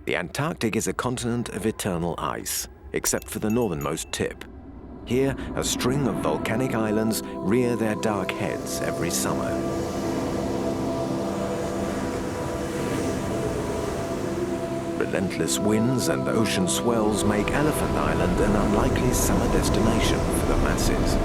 The Antarctic is a continent of eternal ice, except for the northernmost tip. Here, a string of volcanic islands rear their dark heads every summer. Relentless winds and ocean swells make Elephant Island an unlikely summer destination for the masses.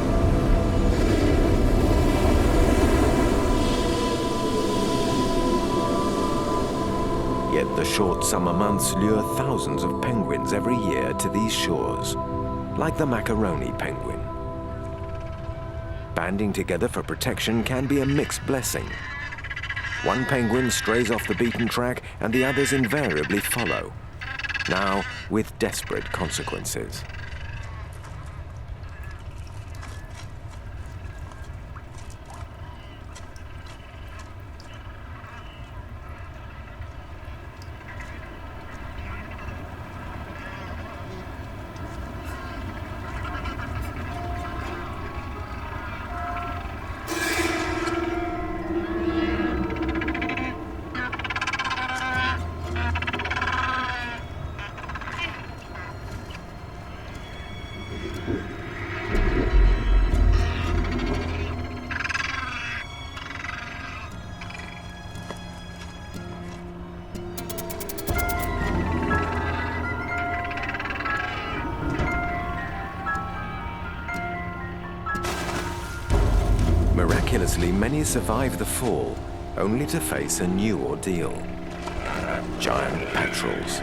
Yet the short summer months lure thousands of penguins every year to these shores, like the Macaroni penguin. Banding together for protection can be a mixed blessing. One penguin strays off the beaten track and the others invariably follow, now with desperate consequences. Miraculously, many survive the fall, only to face a new ordeal. Giant petrels,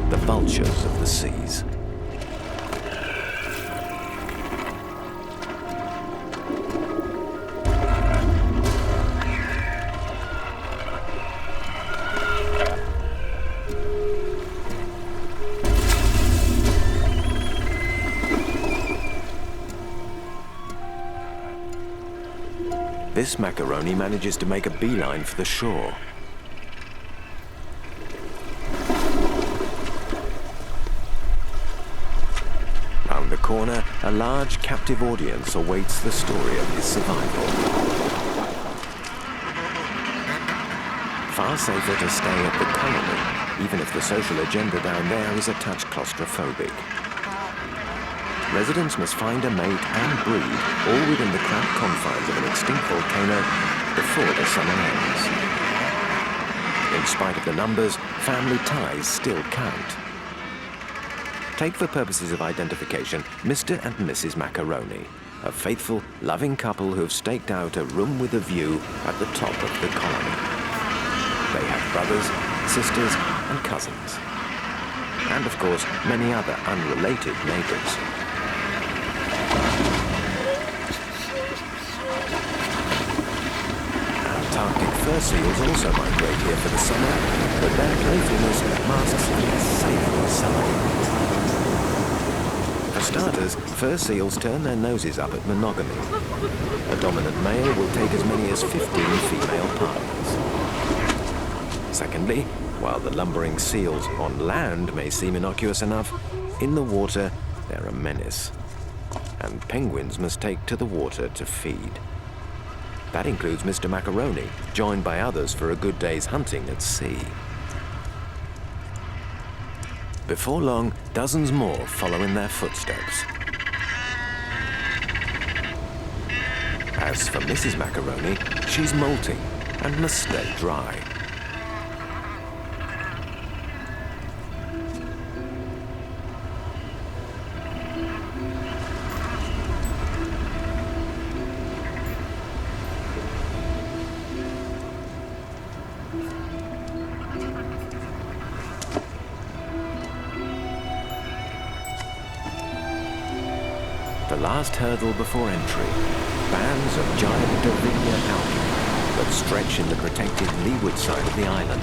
the vultures of the seas. This macaroni manages to make a beeline for the shore. Round the corner, a large captive audience awaits the story of his survival. Far safer to stay at the colony, even if the social agenda down there is a touch claustrophobic. Residents must find a mate and breed, all within the cramped confines of an extinct volcano before the summer ends. In spite of the numbers, family ties still count. Take for purposes of identification Mr. and Mrs. Macaroni, a faithful, loving couple who have staked out a room with a view at the top of the colony. They have brothers, sisters, and cousins. And of course, many other unrelated neighbors. Antarctic fur seals also migrate here for the summer, but their playfulness masks an unsavory side. For starters, fur seals turn their noses up at monogamy. A dominant male will take as many as 15 female partners. Secondly, while the lumbering seals on land may seem innocuous enough, in the water they're a menace. And penguins must take to the water to feed. That includes Mr. Macaroni, joined by others for a good day's hunting at sea. Before long, dozens more follow in their footsteps. As for Mrs. Macaroni, she's molting and must stay dry. The last hurdle before entry, bands of giant Davinia algae that stretch in the protected leeward side of the island.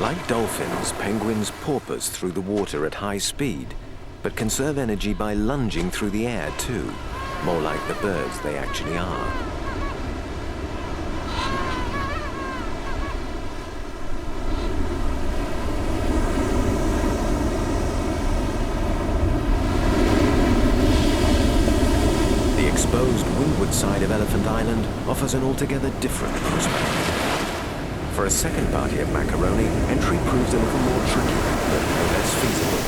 Like dolphins, penguins porpoise through the water at high speed, but conserve energy by lunging through the air too, more like the birds they actually are. The exposed windward side of Elephant Island offers an altogether different prospect. For a second party of Macaroni, entry proves a little more tricky, but no less feasible.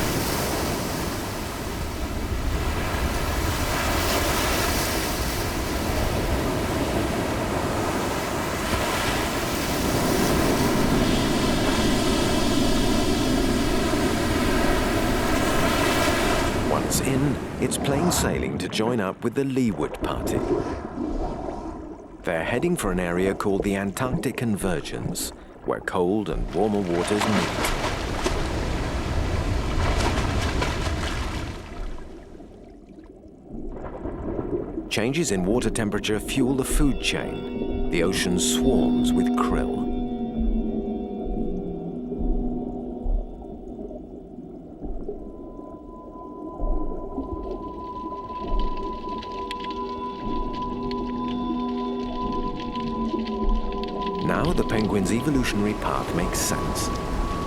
Once in, it's plain sailing to join up with the leeward party. They're heading for an area called the Antarctic Convergence, where cold and warmer waters meet. Changes in water temperature fuel the food chain. The ocean swarms with krill. Now the penguin's evolutionary path makes sense.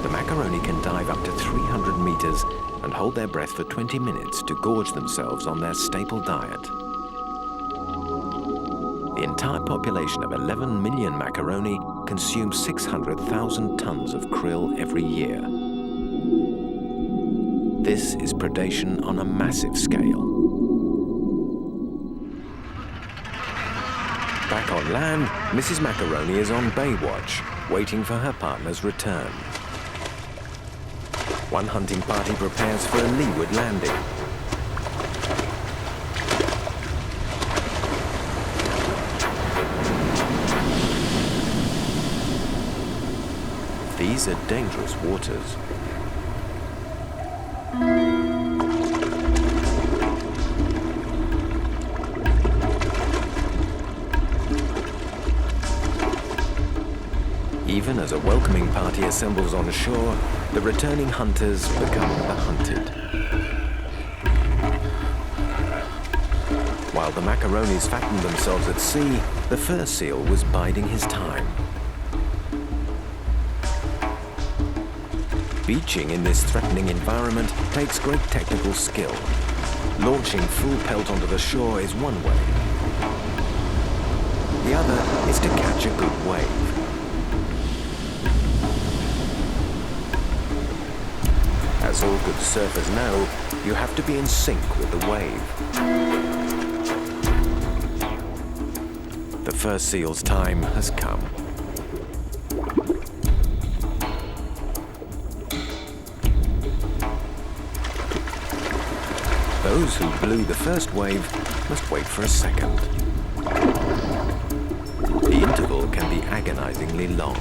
The Macaroni can dive up to 300 meters and hold their breath for 20 minutes to gorge themselves on their staple diet. The entire population of 11 million Macaroni consumes 600,000 tons of krill every year. This is predation on a massive scale. Back on land, Mrs. Macaroni is on Baywatch, waiting for her partner's return. One hunting party prepares for a leeward landing. These are dangerous waters. Even as a welcoming party assembles on shore, the returning hunters become the hunted. While the Macaronis fattened themselves at sea, the fur seal was biding his time. Beaching in this threatening environment takes great technical skill. Launching full pelt onto the shore is one way. The other is to catch a good wave. As all good surfers know, you have to be in sync with the wave. The first seal's time has come. Those who blew the first wave must wait for a second. The interval can be agonizingly long.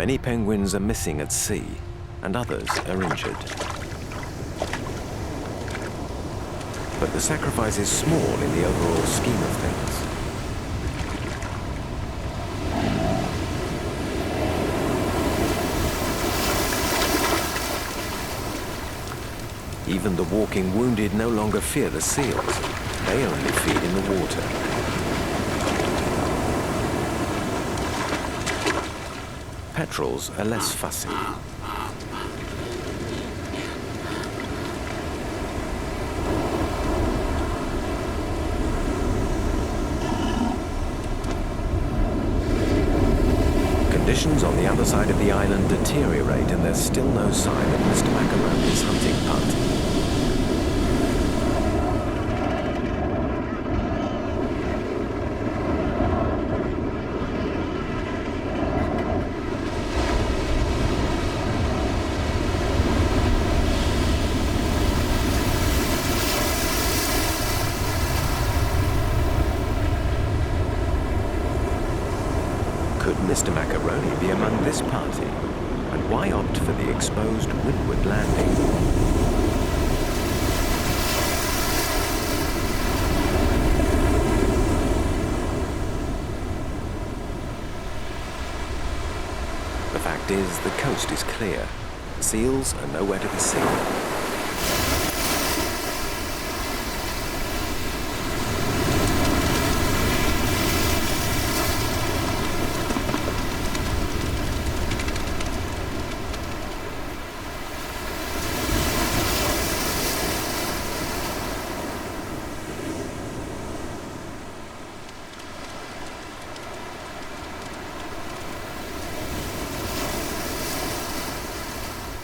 Many penguins are missing at sea, and others are injured. But the sacrifice is small in the overall scheme of things. Even the walking wounded no longer fear the seals. They only feed in the water. Petrels are less fussy. Conditions on the other side of the island deteriorate, and there's still no sign of Mr. Macaroni's hunting party. Could Mr. Macaroni be among this party? And why opt for the exposed windward landing? The fact is, the coast is clear. Seals are nowhere to be seen.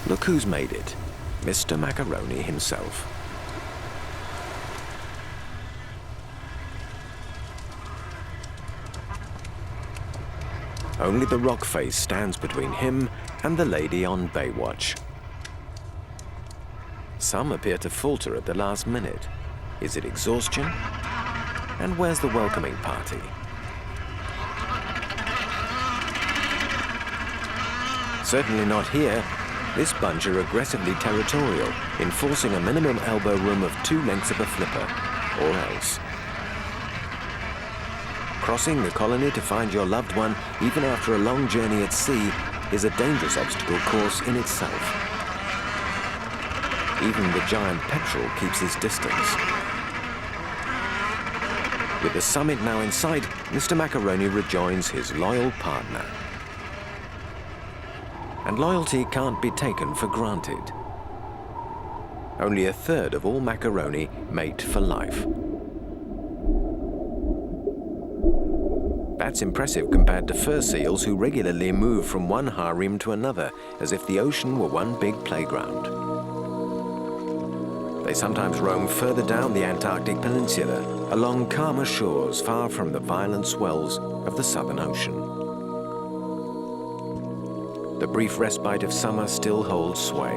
Look who's made it, Mr. Macaroni himself. Only the rock face stands between him and the lady on Baywatch. Some appear to falter at the last minute. Is it exhaustion? And where's the welcoming party? Certainly not here. This bunch are aggressively territorial, enforcing a minimum elbow room of 2 lengths of a flipper, or else. Crossing the colony to find your loved one, even after a long journey at sea, is a dangerous obstacle course in itself. Even the giant petrel keeps his distance. With the summit now in sight, Mr. Macaroni rejoins his loyal partner. And loyalty can't be taken for granted. Only a third of all macaroni mate for life. That's impressive compared to fur seals who regularly move from one harem to another as if the ocean were one big playground. They sometimes roam further down the Antarctic peninsula, along calmer shores far from the violent swells of the Southern Ocean. The brief respite of summer still holds sway.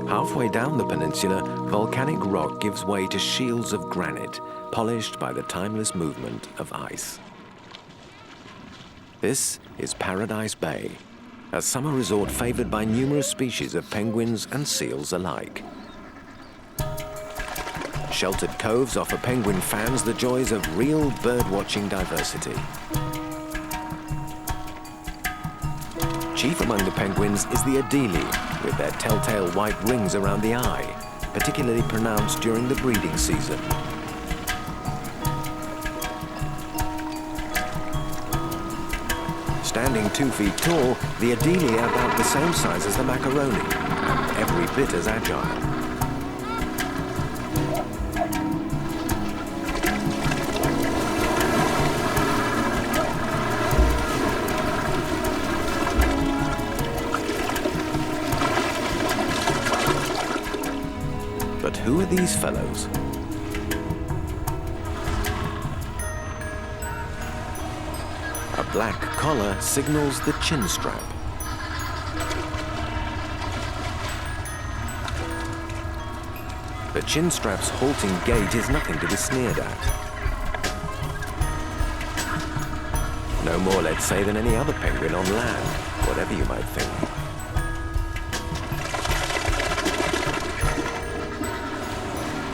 Halfway down the peninsula, volcanic rock gives way to shields of granite, polished by the timeless movement of ice. This is Paradise Bay, a summer resort favored by numerous species of penguins and seals alike. Sheltered coves offer penguin fans the joys of real bird-watching diversity. Chief among the penguins is the Adelie, with their telltale white rings around the eye, particularly pronounced during the breeding season. Standing 2 feet tall, the Adelie are about the same size as the macaroni, and every bit as agile. But who are these fellows? A black collar signals the Chinstrap. The Chinstrap's halting gait is nothing to be sneered at. no more, let's say, than any other penguin on land, whatever you might think.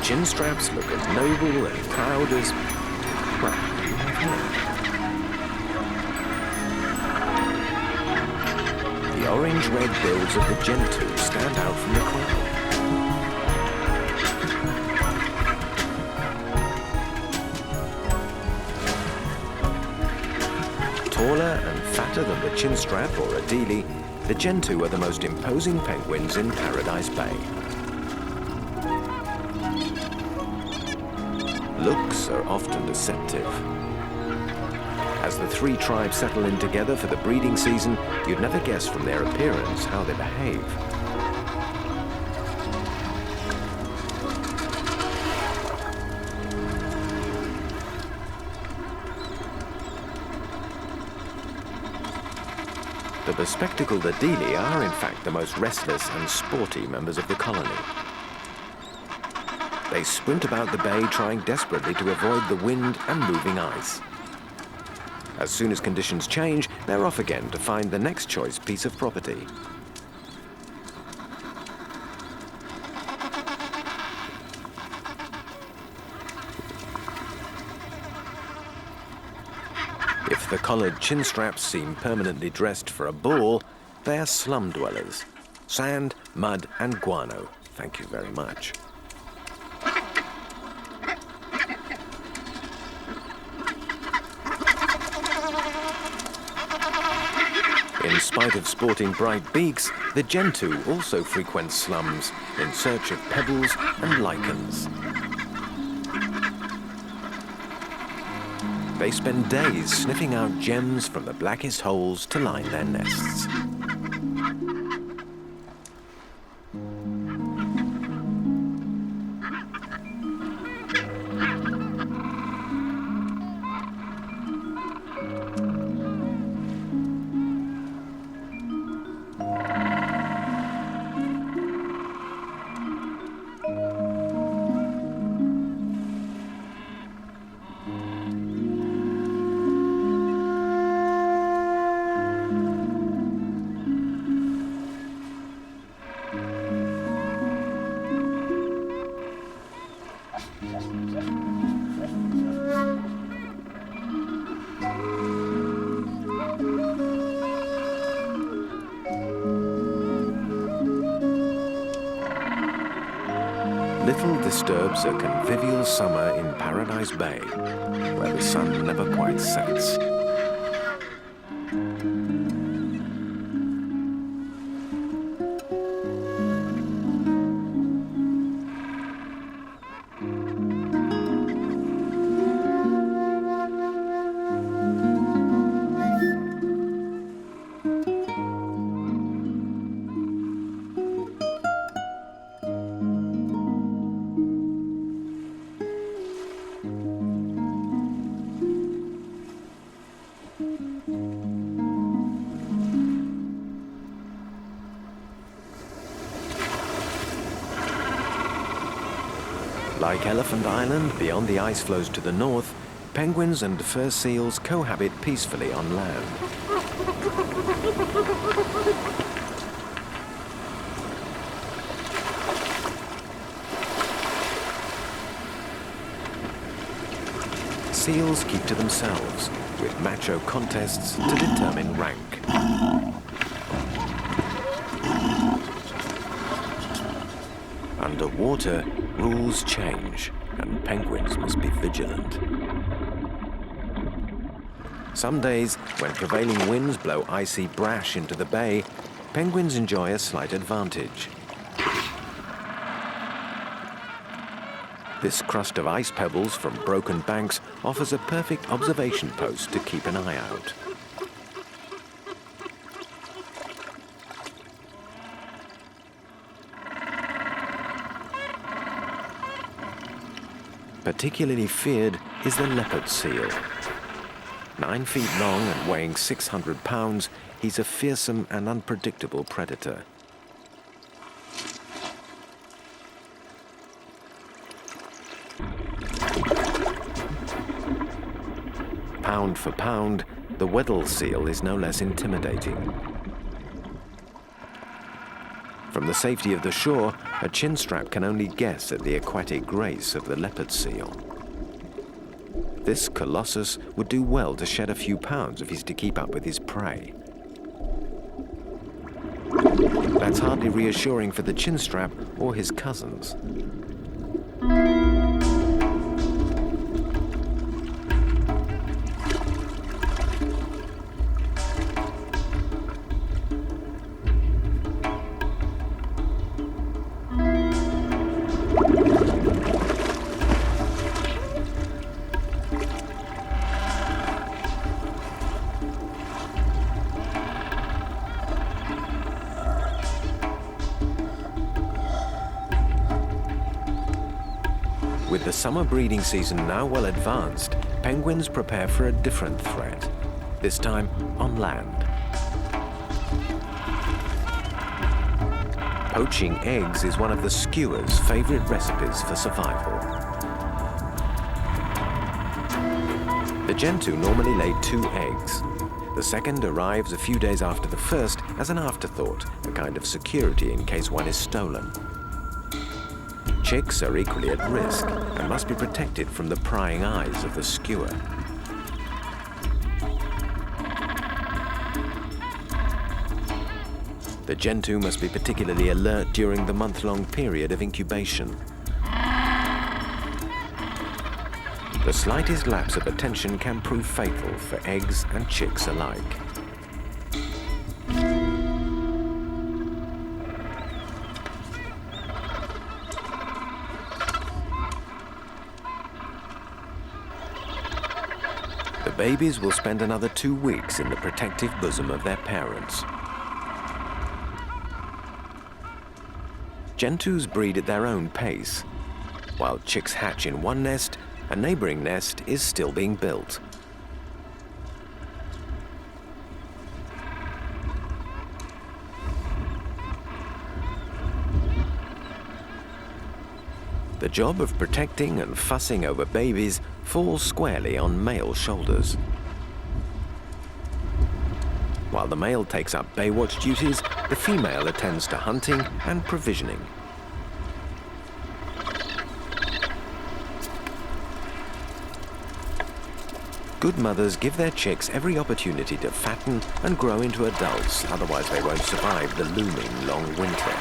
Chinstraps look as noble and proud as, well, the orange-red bills of the Gentoo stand out from the crowd. Taller and fatter than the Chinstrap or Adelie, the Gentoo are the most imposing penguins in Paradise Bay. Looks are often deceptive. As the three tribes settle in together for the breeding season, you'd never guess from their appearance how they behave. The bespectacled Adelie are, in fact, the most restless and sporty members of the colony. They sprint about the bay, trying desperately to avoid the wind and moving ice. As soon as conditions change, they're off again to find the next choice piece of property. If the collared Chinstraps seem permanently dressed for a ball, they are slum dwellers. Sand, mud, and guano. Thank you very much. In spite of sporting bright beaks, the Gentoo also frequents slums in search of pebbles and lichens. They spend days sniffing out gems from the blackest holes to line their nests. Little disturbs a convivial summer in Paradise Bay, where the sun never quite sets. Like Elephant Island, beyond the ice floes to the north, penguins and fur seals cohabit peacefully on land. Seals keep to themselves, with macho contests to determine rank. Underwater, rules change, and penguins must be vigilant. Some days, when prevailing winds blow icy brash into the bay, penguins enjoy a slight advantage. This crust of ice pebbles from broken banks offers a perfect observation post to keep an eye out. Particularly feared is the leopard seal. 9 feet long and weighing 600 pounds, he's a fearsome and unpredictable predator. Pound for pound, the Weddell seal is no less intimidating. From the safety of the shore, a Chinstrap can only guess at the aquatic grace of the leopard seal. This colossus would do well to shed a few pounds if he's to keep up with his prey. That's hardly reassuring for the Chinstrap or his cousins. With the summer breeding season now well advanced, penguins prepare for a different threat, this time on land. Poaching eggs is one of the skuas' favorite recipes for survival. The Gentoo normally lay 2 eggs. The second arrives a few days after the first as an afterthought, a kind of security in case one is stolen. Chicks are equally at risk and must be protected from the prying eyes of the skua. The Gentoo must be particularly alert during the month-long period of incubation. The slightest lapse of attention can prove fatal for eggs and chicks alike. The babies will spend another 2 weeks in the protective bosom of their parents. Gentoos breed at their own pace. While chicks hatch in one nest, a neighboring nest is still being built. The job of protecting and fussing over babies falls squarely on male shoulders. While the male takes up Baywatch duties, the female attends to hunting and provisioning. Good mothers give their chicks every opportunity to fatten and grow into adults, otherwise they won't survive the looming long winter.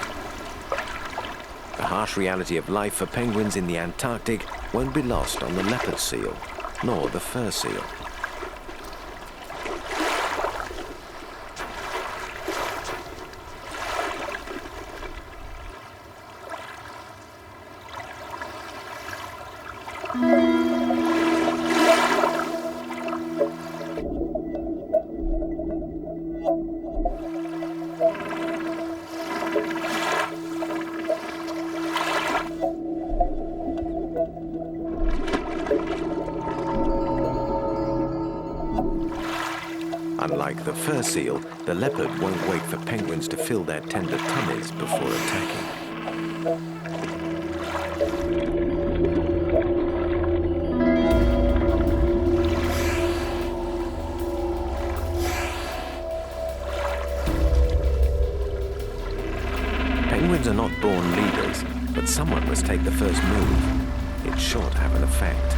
The harsh reality of life for penguins in the Antarctic won't be lost on the leopard seal, nor the fur seal. Unlike the fur seal, the leopard won't wait for penguins to fill their tender tummies before attacking. Penguins are not born leaders, but someone must take the first move. It's sure to have an effect.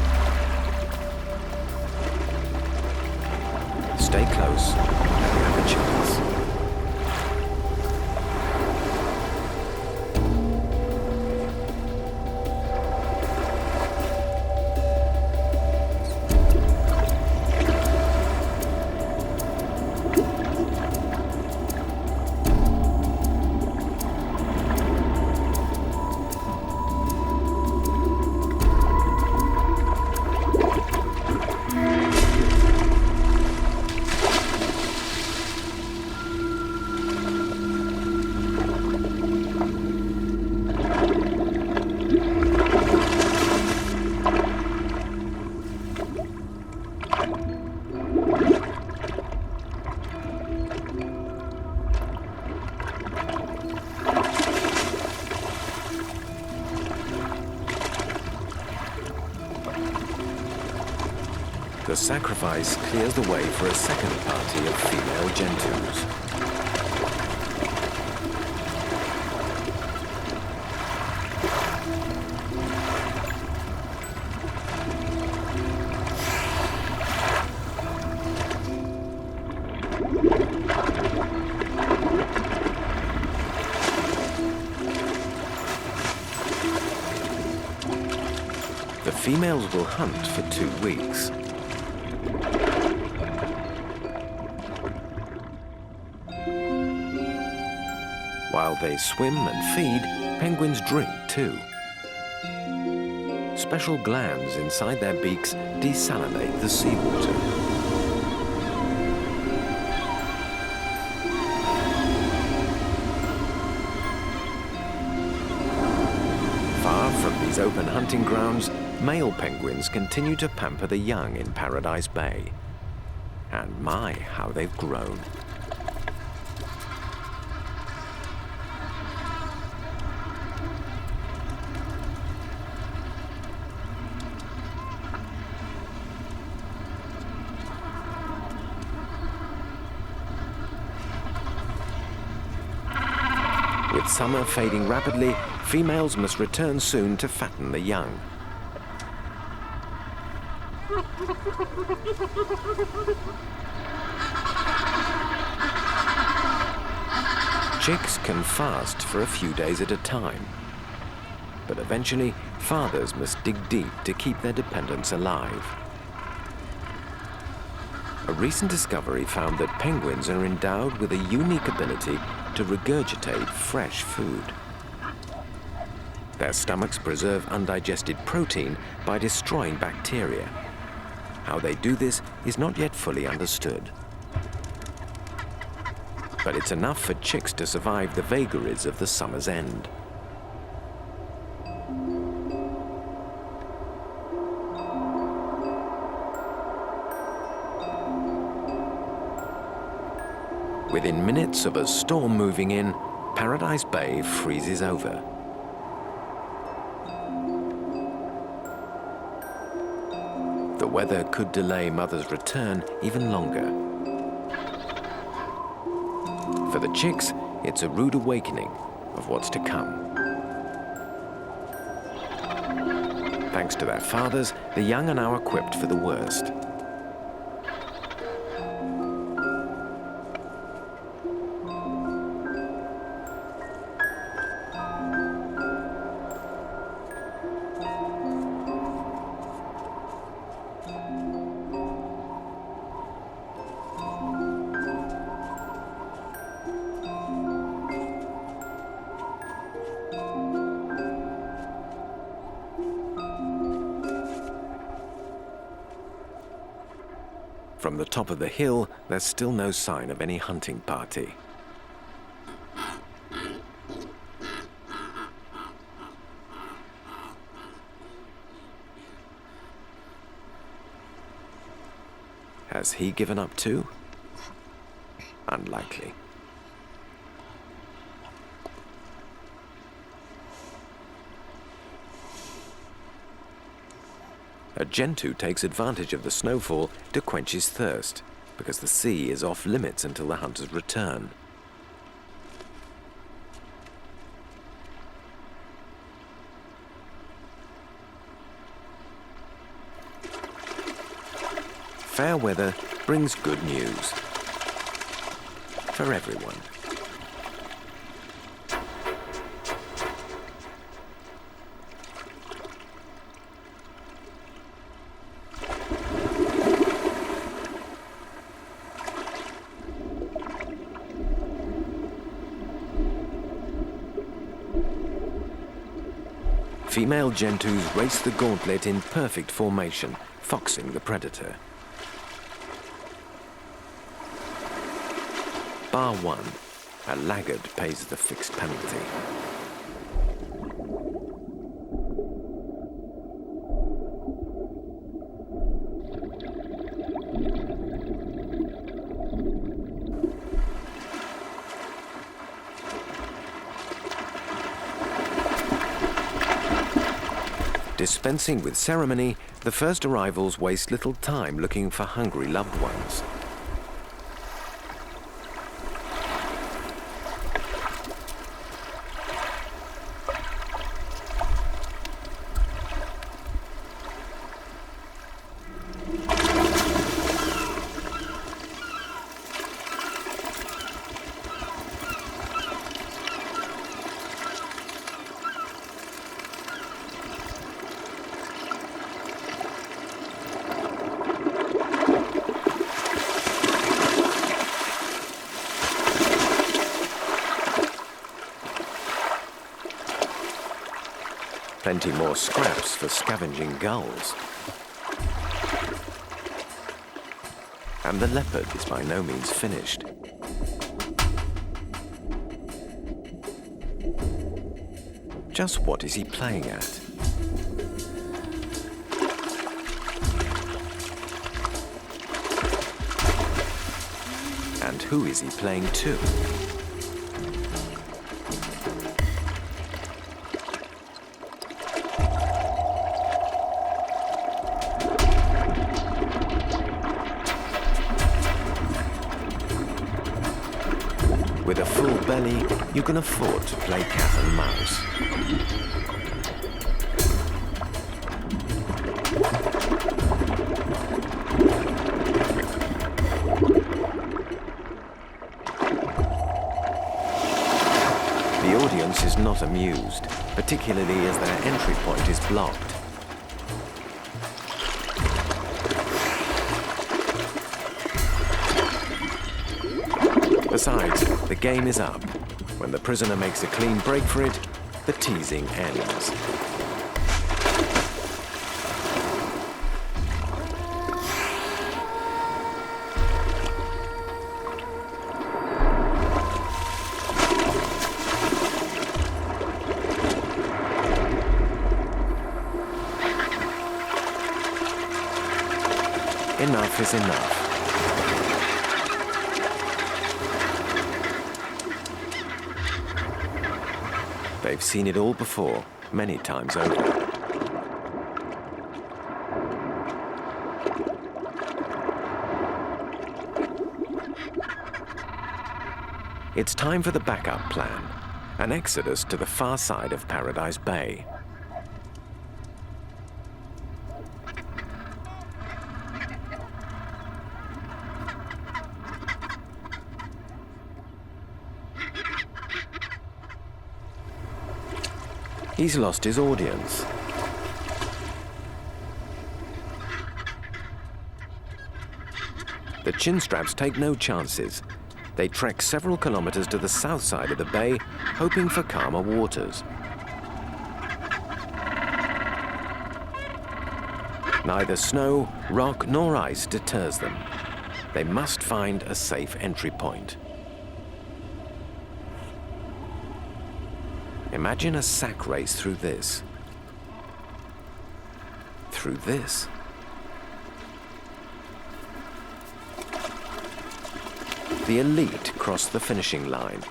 Stay close and you have a chance. The sacrifice clears the way for a second party of female Gentoos. The females will hunt for 2 weeks. While they swim and feed, penguins drink too. Special glands inside their beaks desalinate the seawater. Far from these open hunting grounds, male penguins continue to pamper the young in Paradise Bay. And my, how they've grown. With summer fading rapidly, females must return soon to fatten the young. Chicks can fast for a few days at a time, but eventually fathers must dig deep to keep their dependents alive. A recent discovery found that penguins are endowed with a unique ability to regurgitate fresh food. Their stomachs preserve undigested protein by destroying bacteria. How they do this is not yet fully understood. But it's enough for chicks to survive the vagaries of the summer's end. Within minutes of a storm moving in, Paradise Bay freezes over. The weather could delay Mother's return even longer. For the chicks, it's a rude awakening of what's to come. Thanks to their fathers, the young are now equipped for the worst. From the top of the hill, there's still no sign of any hunting party. Has he given up too? Unlikely. A Gentoo takes advantage of the snowfall to quench his thirst, because the sea is off limits until the hunters return. Fair weather brings good news for everyone. Female Gentoos race the gauntlet in perfect formation, foxing the predator. Bar 1, a laggard pays the fixed penalty. Dispensing with ceremony, the first arrivals waste little time looking for hungry loved ones. Plenty more scraps for scavenging gulls. And the leopard is by no means finished. Just what is he playing at? And who is he playing to? With a full belly, you can afford to play cat and mouse. The audience is not amused, particularly as their entry point is blocked. Besides, the game is up. When the prisoner makes a clean break for it, the teasing ends. Enough is enough. They've seen it all before, many times over. It's time for the backup plan, an exodus to the far side of Paradise Bay. He's lost his audience. The Chinstraps take no chances. They trek several kilometers to the south side of the bay, hoping for calmer waters. Neither snow, rock, nor ice deters them. They must find a safe entry point. Imagine a sack race through this. Through this. The elite cross the finishing line.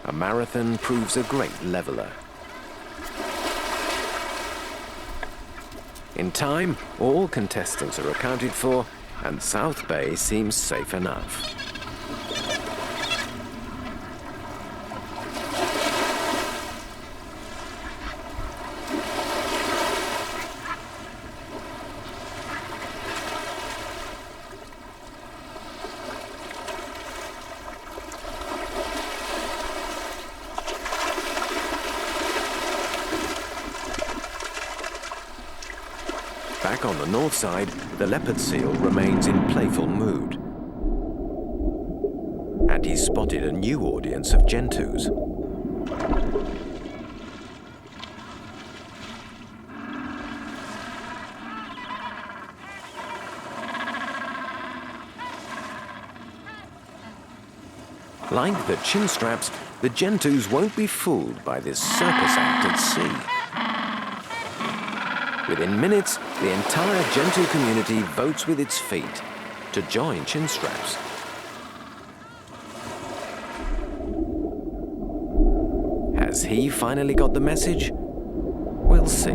A marathon proves a great leveler. In time, all contestants are accounted for, and South Bay seems safe enough. Back on the north side, the leopard seal remains in playful mood. And he's spotted a new audience of Gentoos. Like the Chinstraps, the Gentoos won't be fooled by this circus act at sea. Within minutes, the entire Gentoo community votes with its feet to join Chinstraps. he finally got the message? We'll see.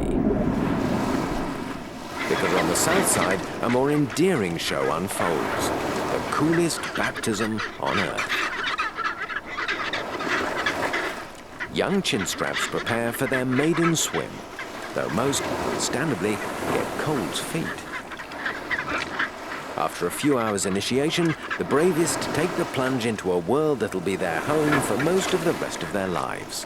Because on the south side, a more endearing show unfolds. The coolest baptism on Earth. Young Chinstraps prepare for their maiden swim, though most, understandably, get cold feet. After a few hours initiation, the bravest take the plunge into a world that'll be their home for most of the rest of their lives.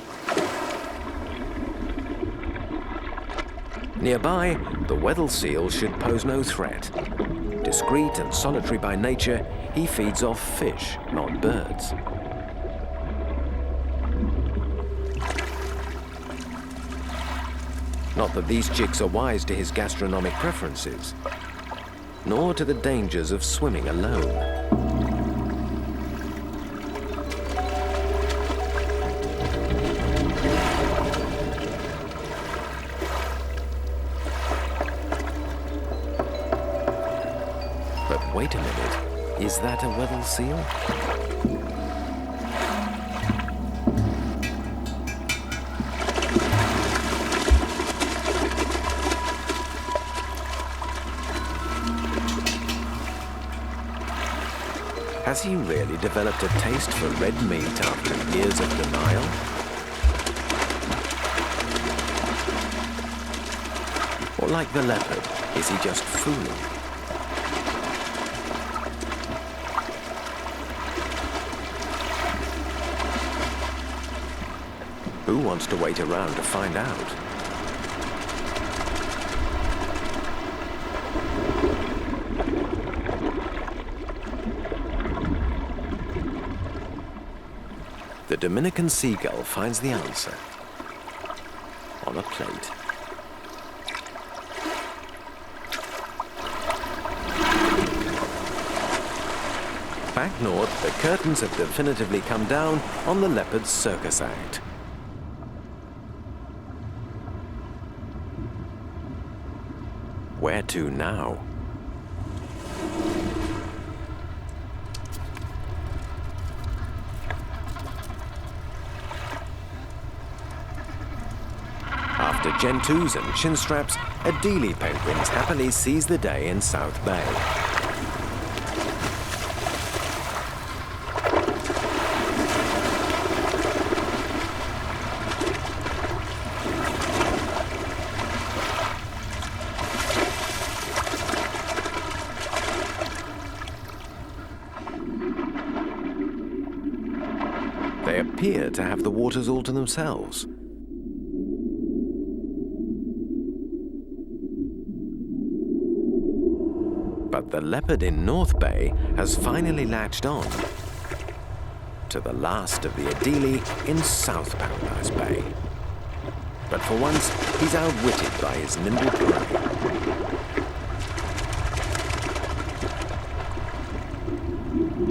Nearby, the Weddell seal should pose no threat. Discreet and solitary by nature, he feeds off fish, not birds. Not that these chicks are wise to his gastronomic preferences, nor to the dangers of swimming alone. But wait a minute, is that a Weddell seal? Has he really developed a taste for red meat after years of denial? Or like the leopard, is he just fooling? Who wants to wait around to find out? The Dominican seagull finds the answer on a plate. Back north, the curtains have definitively come down on the leopard's circus act. Where to now? After Gentoos and Chinstraps, Adelie penguins happily seize the day in South Bay. They appear to have the waters all to themselves. But the leopard in North Bay has finally latched on to the last of the Adelie in South Paradise Bay. But for once, he's outwitted by his nimble prey.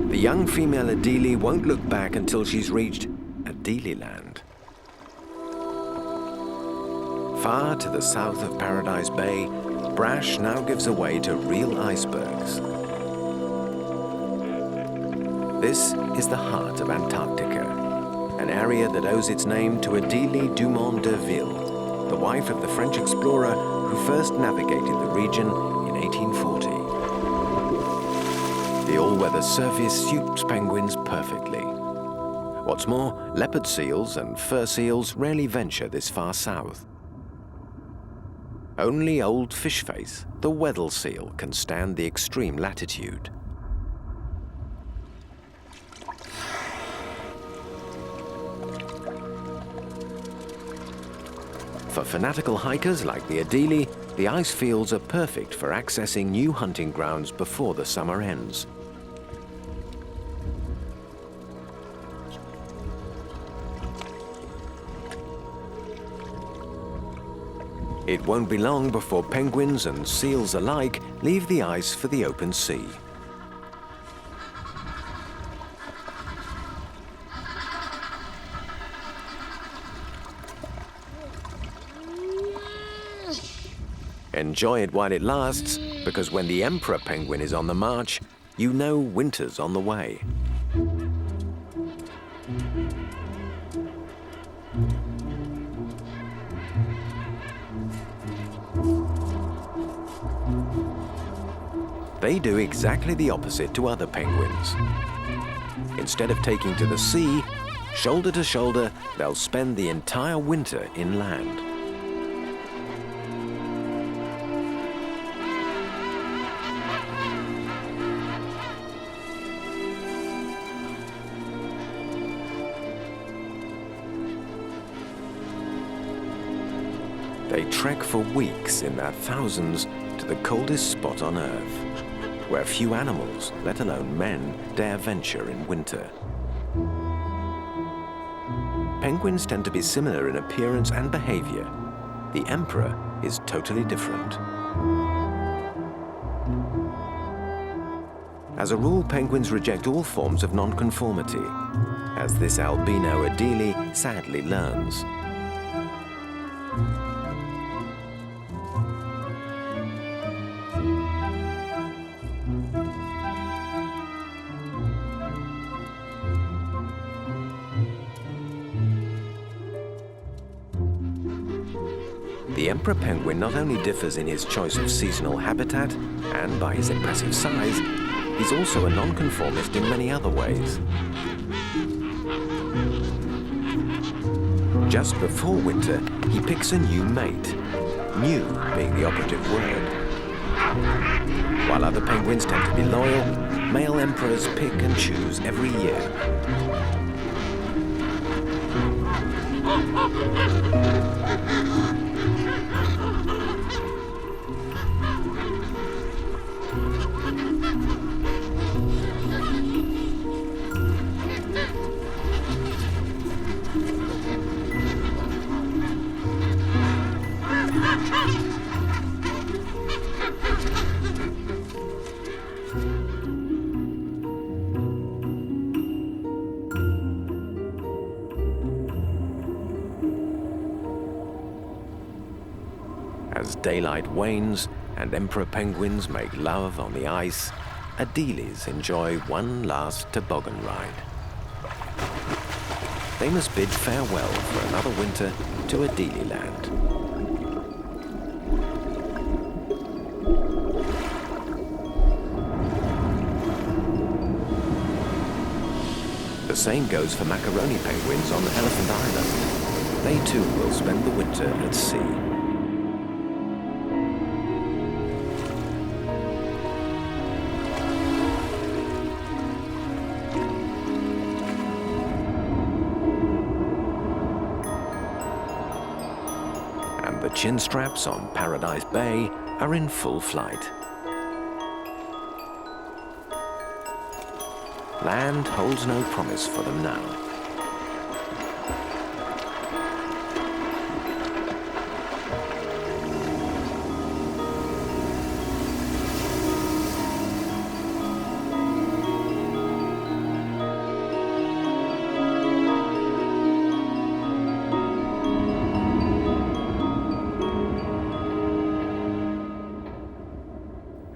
The young female Adelie won't look back until she's reached Adelie Land. Far to the south of Paradise Bay, brash now gives way to real icebergs. This is the heart of Antarctica, an area that owes its name to Adelie Dumont d'Urville, the wife of the French explorer who first navigated the region in 1840. The all-weather surface suits penguins perfectly. What's more, leopard seals and fur seals rarely venture this far south. Only old fishface, the Weddell seal, can stand the extreme latitude. For fanatical hikers like the Adelie, the ice fields are perfect for accessing new hunting grounds before the summer ends. It won't be long before penguins and seals alike leave the ice for the open sea. Enjoy it while it lasts, because when the Emperor penguin is on the march, you know winter's on the way. They do exactly the opposite to other penguins. Instead of taking to the sea, shoulder to shoulder, they'll spend the entire winter inland. They trek for weeks in their thousands to the coldest spot on Earth, where few animals, let alone men, dare venture in winter. Penguins tend to be similar in appearance and behavior. The Emperor is totally different. As a rule, penguins reject all forms of nonconformity, as this albino Adelie sadly learns. The emperor penguin not only differs in his choice of seasonal habitat and by his impressive size, he's also a nonconformist in many other ways. Just before winter, he picks a new mate, new being the operative word. While other penguins tend to be loyal, male emperors pick and choose every year. As daylight wanes and emperor penguins make love on the ice, Adelies enjoy one last toboggan ride. They must bid farewell for another winter to Adelie Land. The same goes for Macaroni penguins on Elephant Island. They too will spend the winter at sea. And the Chinstraps on Paradise Bay are in full flight. Land holds no promise for them now.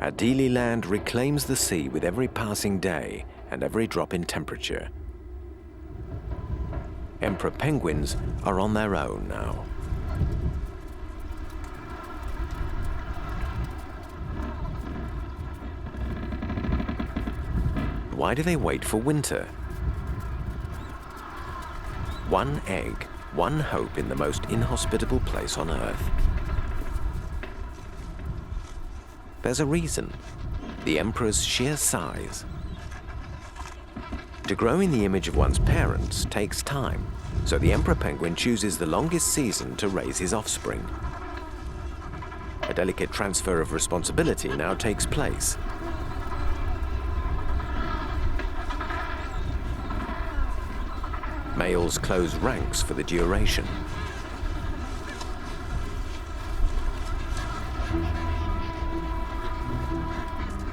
Adelie Land reclaims the sea with every passing day and every drop in temperature. Emperor penguins are on their own now. Why do they wait for winter? One egg, one hope in the most inhospitable place on Earth. There's a reason: the emperor's sheer size. To grow in the image of one's parents takes time, so the emperor penguin chooses the longest season to raise his offspring. A delicate transfer of responsibility now takes place. Males close ranks for the duration.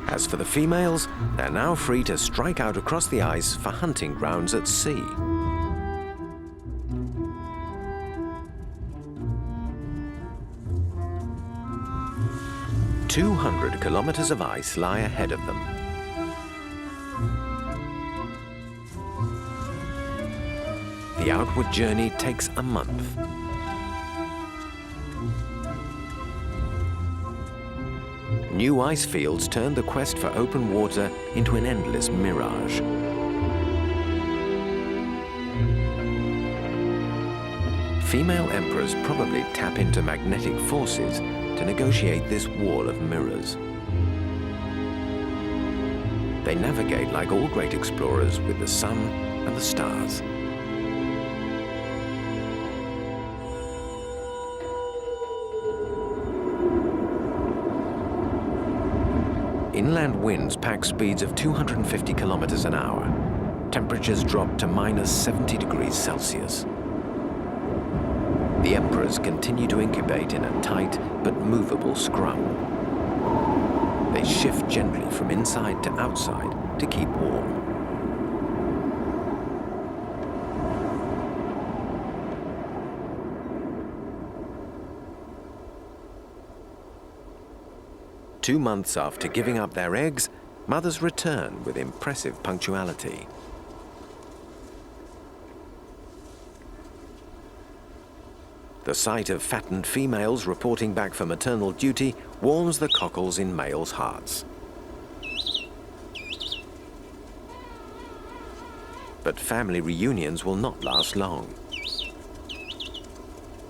As for the females, they're now free to strike out across the ice for hunting grounds at sea. "200 kilometers of ice lie ahead of them. The outward journey takes a month. New ice fields turned the quest for open water into an endless mirage. Female emperors probably tap into magnetic forces to negotiate this wall of mirrors. They navigate like all great explorers with the sun and the stars. Inland winds pack speeds of 250 kilometers an hour. Temperatures drop to minus 70 degrees Celsius. The emperors continue to incubate in a tight but movable scrum. They shift gently from inside to outside to keep warm. Two months after giving up their eggs, mothers return with impressive punctuality. The sight of fattened females reporting back for maternal duty warms the cockles in males' hearts. But family reunions will not last long.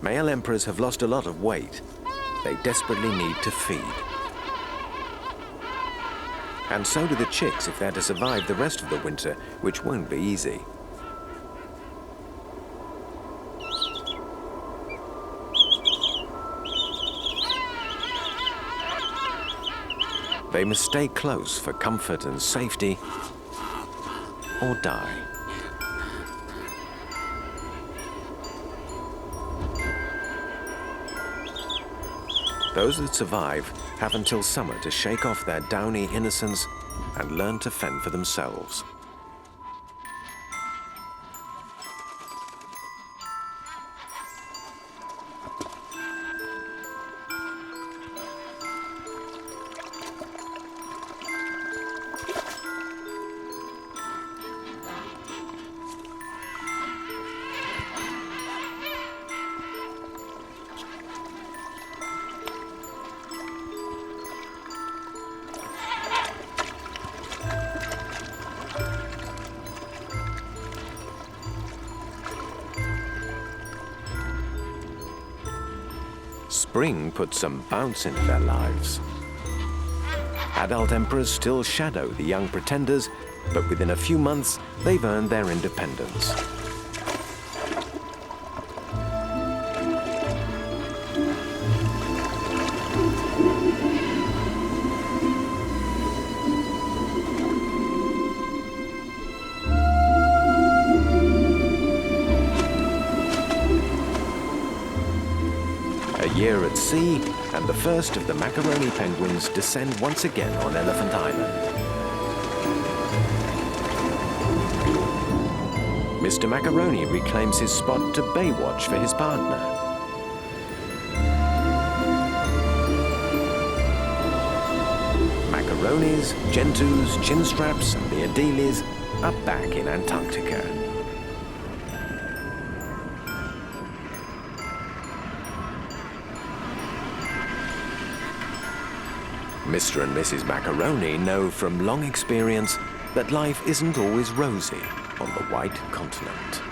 Male emperors have lost a lot of weight. They desperately need to feed. And so do the chicks if they're to survive the rest of the winter, which won't be easy. They must stay close for comfort and safety, or die. Those that survive have until summer to shake off their downy innocence and learn to fend for themselves. Spring puts some bounce into their lives. Adult emperors still shadow the young pretenders, but within a few months, they've earned their independence. A year at sea, and the first of the Macaroni penguins descend once again on Elephant Island. Mr. Macaroni reclaims his spot to Baywatch for his partner. Macaronis, Gentoos, Chinstraps, and the Adelies are back in Antarctica. Mr. and Mrs. Macaroni know from long experience that life isn't always rosy on the white continent.